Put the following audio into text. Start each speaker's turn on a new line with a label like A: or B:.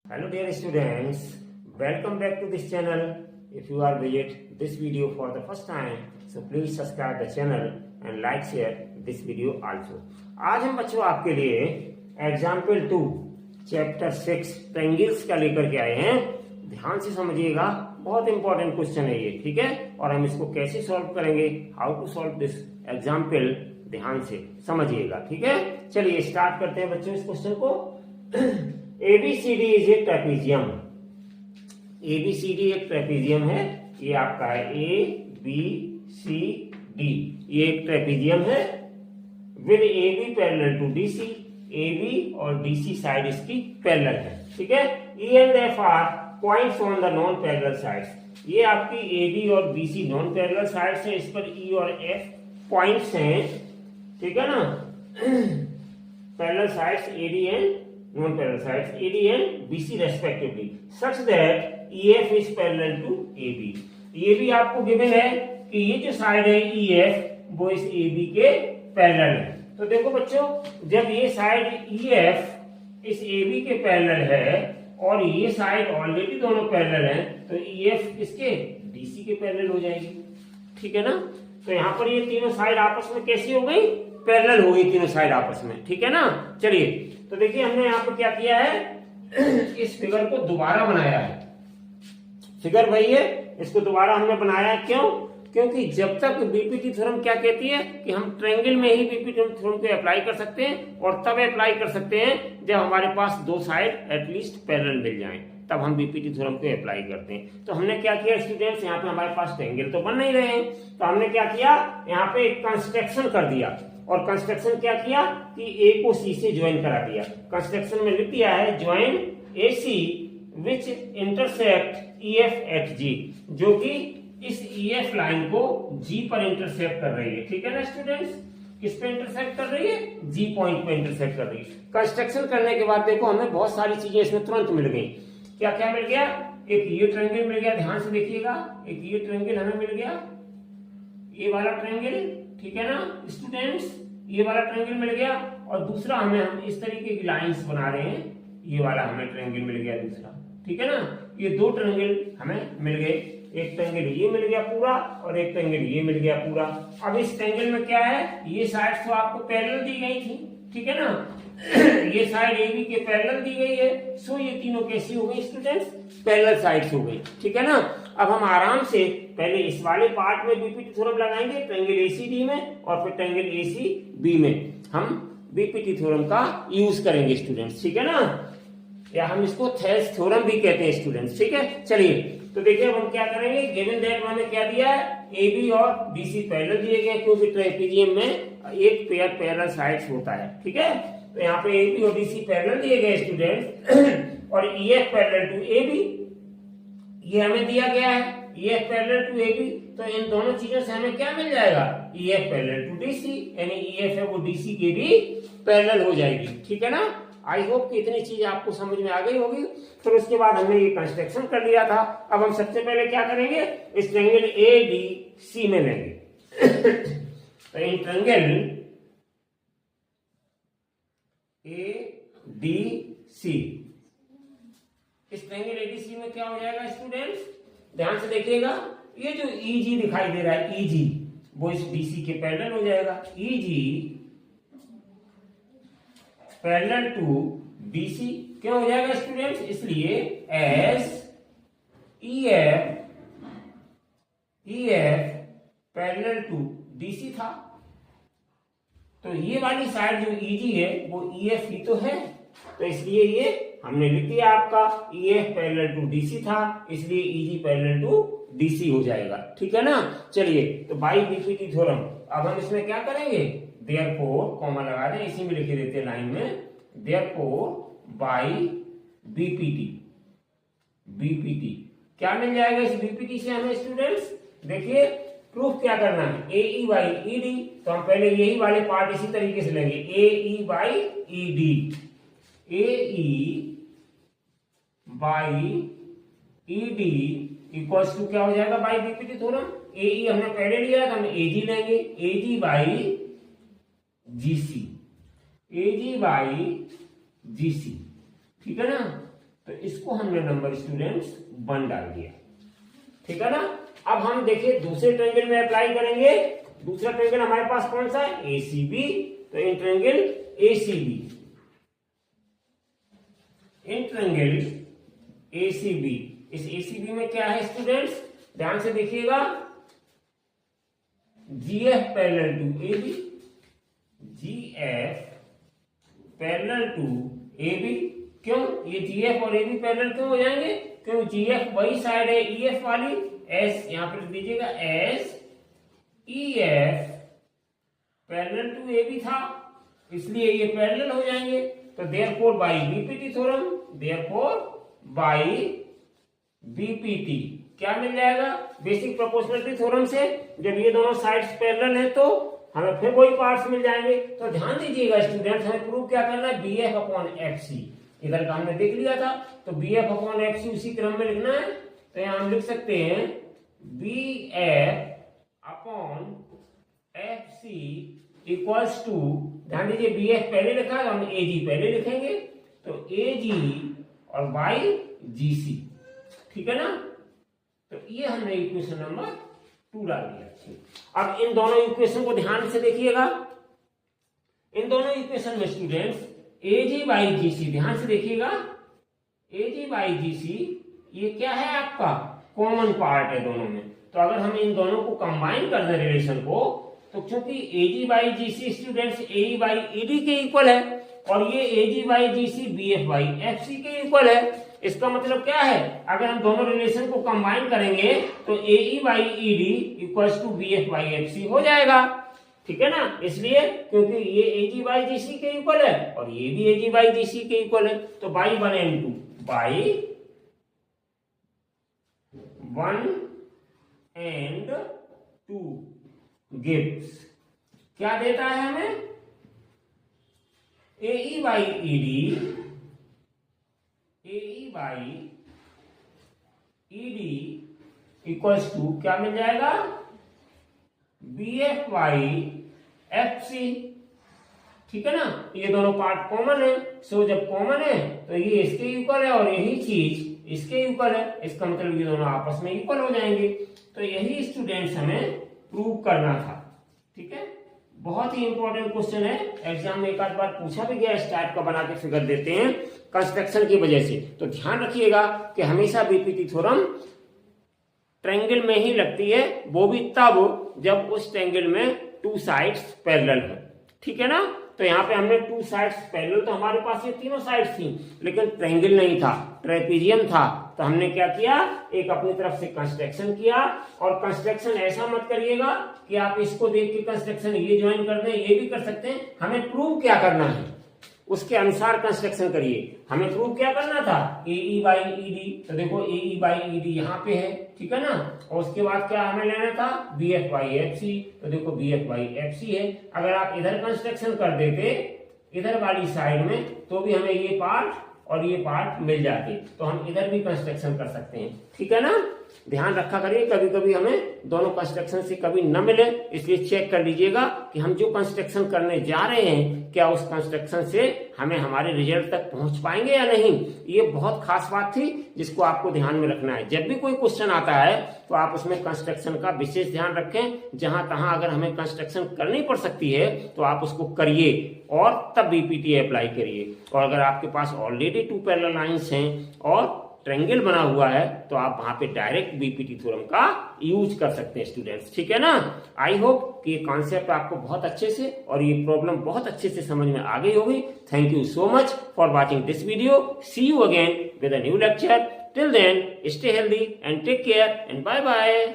A: Hello dear students, welcome back to this channel. If you are visit this video for the first time, so please subscribe the channel and like share this video also. आज हम बच्चों आपके लिए example 2 chapter 6 triangles का लेकर के आए हैं। ध्यान से समझिएगा, बहुत इंपॉर्टेंट क्वेश्चन है ये, ठीक है। और हम इसको कैसे सॉल्व करेंगे, how to solve this example, ध्यान से समझिएगा, ठीक है। चलिए स्टार्ट करते हैं बच्चों इस क्वेश्चन को। ABCD is a trapezium. ABCD एक ट्रेपीजियम है, ये आपका है ABCD, ये एक ट्रेपीजियम है with AB parallel to DC। AB और DC साइड इसकी पैरेलल है, ठीक है। E and F are points on the non parallel sides. ये आपकी AB और BC नॉन पैरेलल साइड्स है, इस पर E और F पॉइंट्स हैं, ठीक है ना। Parallel sides AD and non-parallel sides AD and BC respectively, such that EF is parallel to AB। ये भी आपको गिवन है कि ये जो साइड है EF वो इस AB के पैरेलल है। तो देखो बच्चों, जब ये साइड EF इस AB के पैरेलल है और ये साइड ऑलरेडी दोनों पैरेलल है, तो EF किसके, DC के पैरेलल हो जाएगी, ठीक है ना। तो यहाँ पर ये तीनों साइड आपस में कैसी हो गई, पैरेलल हो गई तीनों साइड आपस में, ठीक है ना। चलिए तो देखिए हमने यहाँ पर क्या किया है, इस फिगर को दोबारा बनाया है। फिगर वही है, इसको दोबारा हमने बनाया है, क्यों, क्योंकि जब तक बीपीटी थ्योरम क्या कहती है कि हम ट्रायंगल में ही बीपीटी थ्योरम को अप्लाई कर सकते हैं, और तब अप्लाई कर सकते हैं जब हमारे पास दो साइड एटलीस्ट पैरेलल मिल जाएं, तब हम बीपीटी थ्योरम को अप्लाई करते हैं। तो हमने क्या किया स्टूडेंट्स, यहाँ पे हमारे पास ट्रायंगल तो बन नहीं रहे हैं, तो हमने क्या किया, यहाँ पे एक कंस्ट्रक्शन कर दिया। और कंस्ट्रक्शन क्या किया कि ए को सी से ज्वाइन करा दिया। कंस्ट्रक्शन में लिख दिया है ज्वाइन AC विच इंटरसेप्ट EF एट G, जो कि इस EF लाइन को G पर इंटरसेप्ट कर रही है, ठीक है ना स्टूडेंट्स। किस पे इंटरसेप्ट कर रही है, G पॉइंट पे इंटरसेप्ट कर रही है। कंस्ट्रक्शन करने के बाद देखो हमें बहुत सारी चीजें इसमें तुरंत मिल गई। क्या क्या मिल गया, एक ये ट्रायंगल मिल गया, ध्यान से देखिएगा, एक ये ट्रायंगल हमें मिल गया, ये वाला ट्रायंगल, ठीक है ना स्टूडेंट्स, ये वाला ट्रायंगल मिल गया। और दूसरा हम इस तरीके की लाइंस बना रहे हैं, ये वाला हमें ट्रायंगल मिल गया दूसरा, ठीक है ना। ये दो ट्रायंगल हमें मिल गए, एक ट्रायंगल ये मिल गया पूरा और एक ट्रायंगल ये मिल गया पूरा। अब इस ट्रायंगल में क्या है, ये साइड तो आपको पैरेलल दी गई थी, ठीक है ना। ये साइड AB के पैरेलल दी गई है, सो ये तीनों कैसी हो गई स्टूडेंट्स, पैरेलल साइड्स हो गई, ठीक है ना। अब हम आराम से पहले इस वाले पार्ट में बीपीटी थ्योरम लगाएंगे, ट्रायंगल ACD में, और फिर ट्रायंगल ACB में हम बीपीटी थ्योरम का यूज करेंगे स्टूडेंट्स, ठीक है ना, या हम इसको थेल्स थ्योरम भी कहते हैं स्टूडेंट्स, ठीक है। चलिए तो देखिए अब हम क्या करेंगे, गिवन दैट मैंने क्या दिया है, AB और BC पैरेलल दिए गए, क्योंकि ट्रापेजियम में एक पेयर पैरेलल साइड्स होता है, ठीक है। तो यहाँ पे AB और DC पैरेलल दिए गए स्टूडेंट्स, और EF पैरेलल टू AB ये हमें दिया गया है, EF पैरेलल टू AB। तो इन दोनों चीजों से हमें क्या मिल जाएगा, EF पैरेलल टू DC, यानी EF है वो DC के भी पैरेलल हो जाएगी, ठीक है ना। आई होप कि इतनी चीज आपको समझ में आ गई होगी। फिर उसके बाद हमने ये कंस्ट्रक्शन कर लिया था। अब हम सबसे पहले क्या करेंगे, इस ट्रायंगल ADC में लेंगे। तो इन ट्रायंगल ADC, इस ट्रायंगल ADC में क्या हो जाएगा स्टूडेंट्स, ध्यान से देखिएगा, ये जो EG दिखाई दे रहा है, EG वो इस DC के पैरेलल हो जाएगा। EG पैरेलल टू BC क्यों हो जाएगा स्टूडेंट्स, इसलिए as EF parallel to DC था, तो ये वाली साइड जो EG है वो EF ही तो है, तो इसलिए ये हमने लिख दिया आपका EF पैरेलल टू DC था, इसलिए EG पैरेलल टू DC हो जाएगा, ठीक है ना। चलिए तो बाई बीपीटी थ्योरम, अब हम इसमें क्या करेंगे, देयरफॉर कॉमा लगा दें, इसी में लिख देते हैं लाइन में, देयरफॉर बाई बीपीटी क्या मिल जाएगा इस बीपीटी से हमें स्टूडेंट्स, देखिए प्रूफ क्या करना है, AE बाई ED। तो हम पहले यही वाले पार्ट इसी तरीके से लेंगे, AE by ED, AE by ED equals to क्या हो जाएगा बाई बीपीटी थ्योरम। AE हमने पहले लिया था, हम AG लेंगे, AG by GC, AG by GC, ठीक है ना। तो इसको हमने नंबर स्टूडेंट्स 1 डाल दिया, ठीक है ना। अब हम देखिए दूसरे ट्रायंगल में अप्लाई करेंगे। दूसरा ट्रायंगल हमारे पास कौन सा है, एसीबी। तो in triangle ACB, in triangle ACB, इस एसीबी में क्या है स्टूडेंट्स, ध्यान से देखिएगा, GF parallel to AB, GF parallel to AB. क्यों ये जीएफ और एबी पैरेलल क्यों हो जाएंगे, क्यों जीएफ वही साइड है ईएफ वाली, एस यहां पर दीजिएगा, as EF parallel to AB था, इसलिए ये पैरेलल हो जाएंगे। तो therefore by BPT theorem, therefore by BPT क्या मिल जाएगा, बेसिक प्रोपोर्शनलिटी थ्योरम से जब ये दोनों साइड्स पैरेलल हैं तो हमें फिर वही पार्ट्स मिल जाएंगे। तो ध्यान दीजिएगा स्टूडेंट्स, हमें प्रूव क्या करना है, B F upon F C, इधर का हमने देख लिया था। तो B F upon F C उसी क्रम में लिखना है। तो यहां हम लिख सकते हैं B F upon F C equals to, ध्यान दीजिए बी एफ पहले लिखा है तो हम ए जी पहले लिखेंगे, तो ए जी और बाई जी सी, ठीक है ना। तो ये हमने इक्वेशन नंबर 2 डाल दिया। अब इन दोनों इक्वेशन को ध्यान से देखिएगा, इन दोनों इक्वेशन में students A G by G सी, ध्यान से देखिएगा, ए जी बाई जी सी ये क्या है आपका कॉमन पार्ट है दोनों में। तो अगर हम इन दोनों को कंबाइन कर दें रिलेशन को, तो क्योंकि A G by G C students A E by E D के इक्वल है और ये A G by G C B F by F C के इक्वल है। इसका मतलब क्या है, अगर हम दोनों रिलेशन को कंबाइन करेंगे तो A E by E D equals to B F by F C हो जाएगा, ठीक है ना। इसलिए क्योंकि ये ए जी बाई जी सी के इक्वल है और ये भी ए जी बाई जी सी के इक्वल है, तो by 1 and 2, by 1 and 2 gives क्या देता है हमें, A E by E D, A E by E D equals to क्या मिल जाएगा, B F by F C, ठीक है ना। ये दोनों पार्ट कॉमन है, सो जब कॉमन है तो ये इसके इक्वल है और यही चीज इसके इक्वल है, इसका मतलब ये दोनों आपस में इक्वल हो जाएंगे। तो यही स्टूडेंट्स हमें प्रूव करना था, ठीक है। बहुत ही इंपॉर्टेंट क्वेश्चन है, एग्जाम में एक आध बार पूछा भी गया, इस टाइप का बना के फिगर देते हैं कंस्ट्रक्शन की वजह से। तो ध्यान रखिएगा कि हमेशा बीपीटी थ्योरम ट्रायंगल में ही लगती है, वो भी तब जब उस ट्रायंगल में 2 साइड्स पैरेलल हो, ठीक है ना। तो यहाँ पे हमने 2 साइड्स पैरेलल, तो हमारे पास ये तीनों साइड्स थी, लेकिन ट्रायंगल नहीं था, ट्रेपेजियम था। तो हमने क्या किया, एक अपनी तरफ से कंस्ट्रक्शन किया। और कंस्ट्रक्शन ऐसा मत करिएगा कि आप इसको देख के कंस्ट्रक्शन ये ज्वाइन कर दें, ये भी कर सकते हैं। हमें प्रूव क्या करना है उसके अनुसार कंस्ट्रक्शन करिए। हमें प्रूव क्या करना था, ए ई बाई ई डी, तो देखो ए ई बाई ई डी यहाँ पे है, ठीक है ना। और उसके बाद क्या हमें लेना था, B F by F C, तो देखो B F by F C है। अगर आप इधर कंस्ट्रक्शन कर देते इधर वाली साइड में, तो भी हमें ये पार्ट और ये पार्ट मिल जाते, तो हम इधर भी कंस्ट्रक्शन कर सकते हैं, ठीक है ना। ध्यान रखा करिए, कभी कभी हमें दोनों कंस्ट्रक्शन से कभी न मिले, इसलिए चेक कर लीजिएगा कि हम जो कंस्ट्रक्शन करने जा रहे हैं क्या उस कंस्ट्रक्शन से हमें हमारे रिजल्ट तक पहुंच पाएंगे या नहीं। ये बहुत खास बात थी जिसको आपको ध्यान में रखना है। जब भी कोई क्वेश्चन आता है तो आप उसमें कंस्ट्रक्शन का विशेष ध्यान रखें। जहां तहां अगर हमें कंस्ट्रक्शन करनी पड़ सकती है तो आप उसको करिए और तब बीपीटी अप्लाई करिए। और अगर आपके पास ऑलरेडी 2 पैरेलल लाइंस हैं और ट्रायंगल बना हुआ है तो आप वहां पे डायरेक्ट बीपीटी थ्योरम का यूज कर सकते हैं स्टूडेंट्स, ठीक है ना। आई होप कि ये कॉन्सेप्ट आपको बहुत अच्छे से और ये प्रॉब्लम बहुत अच्छे से समझ में आ गई होगी। Thank you so much for watching this video. See you again with a new lecture. Till then stay healthy and take care and bye bye.